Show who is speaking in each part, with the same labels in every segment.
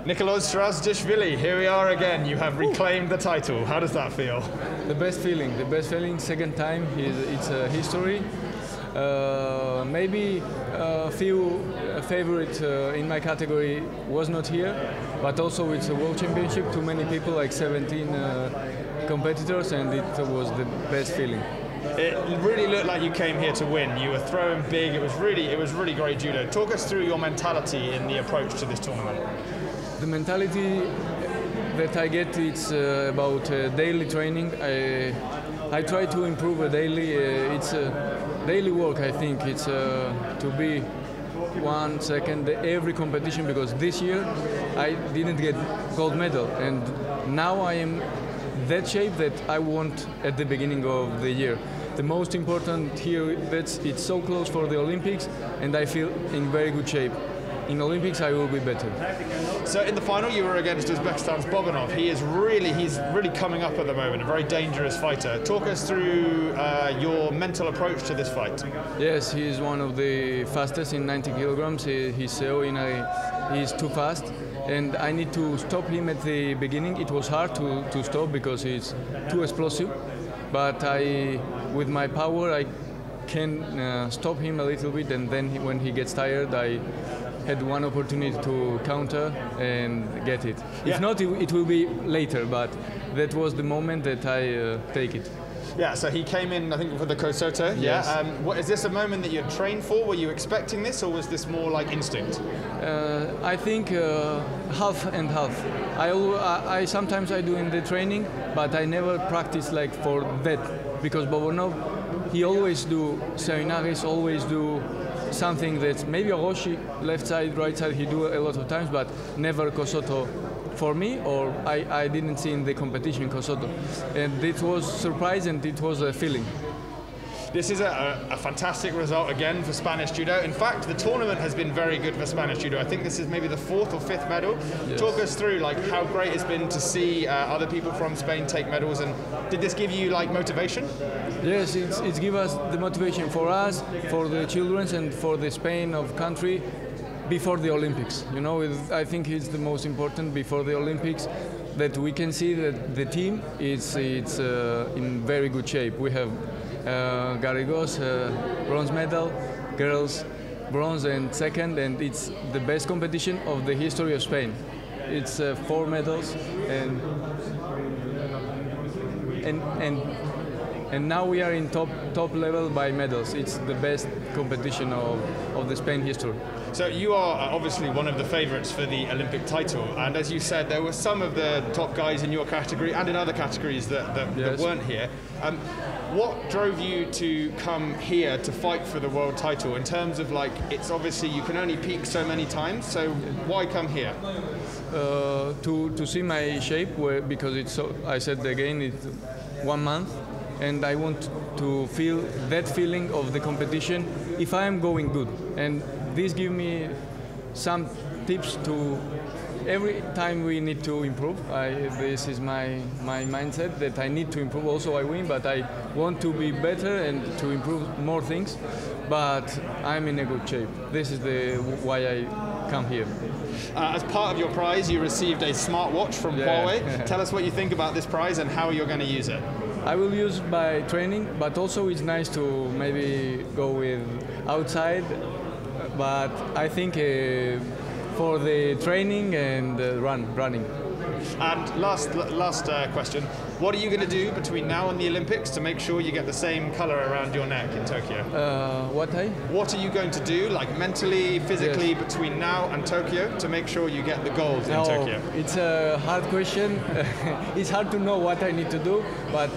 Speaker 1: Nicolas Razdishvili, here we are again. You have reclaimed the title. How does that feel?
Speaker 2: The best feeling, second time, it's a history. Maybe a few favorite in my category was not here, but also it's a world championship, too many people, like 17 competitors, and it was the best feeling.
Speaker 1: It really looked like you came here to win. You were throwing big. It was really great judo. Talk us through your mentality in the approach to this tournament.
Speaker 2: The mentality that I get, it's about daily training. I try to improve daily. It's daily work. I think it's to be 1 second every competition, because this year I didn't get gold medal, and now I am that shape that I want at the beginning of the year. The most important here, that it's so close for the Olympics, and I feel in very good shape. In Olympics I will be better.
Speaker 1: So in the final you were against Uzbekistan's Bobanov. He's really coming up at the moment, a very dangerous fighter. Talk us through your mental approach to this fight.
Speaker 2: Yes, he is one of the fastest in 90 kilograms. He's too fast, and I need to stop him at the beginning. It was hard to stop because he's too explosive, but with my power I can stop him a little bit, and then when he gets tired I had one opportunity to counter and get it.
Speaker 1: Yeah.
Speaker 2: If not, it will be later, but that was the moment that I take it.
Speaker 1: Yeah, so he came in, I think, for the Kosoto.
Speaker 2: Yes.
Speaker 1: Yeah. Is this a moment that you'd trained for? Were you expecting this, or was this more like instinct?
Speaker 2: I think half and half. I sometimes I do in the training, but I never practice like for that, because Bobanov, he always do seminaries, always do something that maybe Oroshi, left side, right side, he do a lot of times, but never Kosoto for me, or I didn't see in the competition Kosoto. And it was surprise, and it was a feeling.
Speaker 1: This is a fantastic result again for Spanish judo. In fact, the tournament has been very good for Spanish judo. I think this is maybe the 4th or 5th medal. Yes. Talk us through like how great it's been to see other people from Spain take medals, and did this give you like motivation?
Speaker 2: Yes, it's give us the motivation for us, for the children, and for the Spain of country before the Olympics. You know, I think it's the most important before the Olympics, that we can see that the team is in very good shape. We have Garrigos, bronze medal, girls bronze and second, and it's the best competition of the history of Spain. It's 4 medals, and now we are in top level by medals. It's the best competition of the Spain history.
Speaker 1: So you are obviously one of the favourites for the Olympic title, and as you said, there were some of the top guys in your category and in other categories that weren't here. What drove you to come here to fight for the world title? In terms of like, it's obviously you can only peak so many times, so why come here?
Speaker 2: To see my shape, because it's I said again, it's 1 month, and I want to feel that feeling of the competition if I am going good. And this gives me some tips to every time we need to improve. This is my mindset that I need to improve. Also I win, but I want to be better and to improve more things. But I'm in a good shape. This is why I come here.
Speaker 1: As part of your prize, you received a smartwatch from Huawei. Tell us what you think about this prize and how you're going to use it.
Speaker 2: I will use by training, but also it's nice to maybe go with outside. But I think for the training and running.
Speaker 1: And last question, what are you going to do between now and the Olympics to make sure you get the same colour around your neck in Tokyo?
Speaker 2: What
Speaker 1: are you going to do, like mentally, physically, between now and Tokyo to make sure you get the gold in Tokyo?
Speaker 2: It's a hard question. It's hard to know what I need to do, but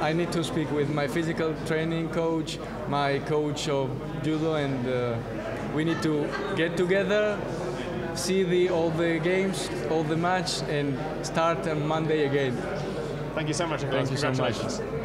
Speaker 2: I need to speak with my physical training coach, my coach of judo, and we need to get together, see all the games, all the match, and start on Monday again.
Speaker 1: Thank you so much, Nicolas.
Speaker 2: Thank you so much.
Speaker 1: Congratulations.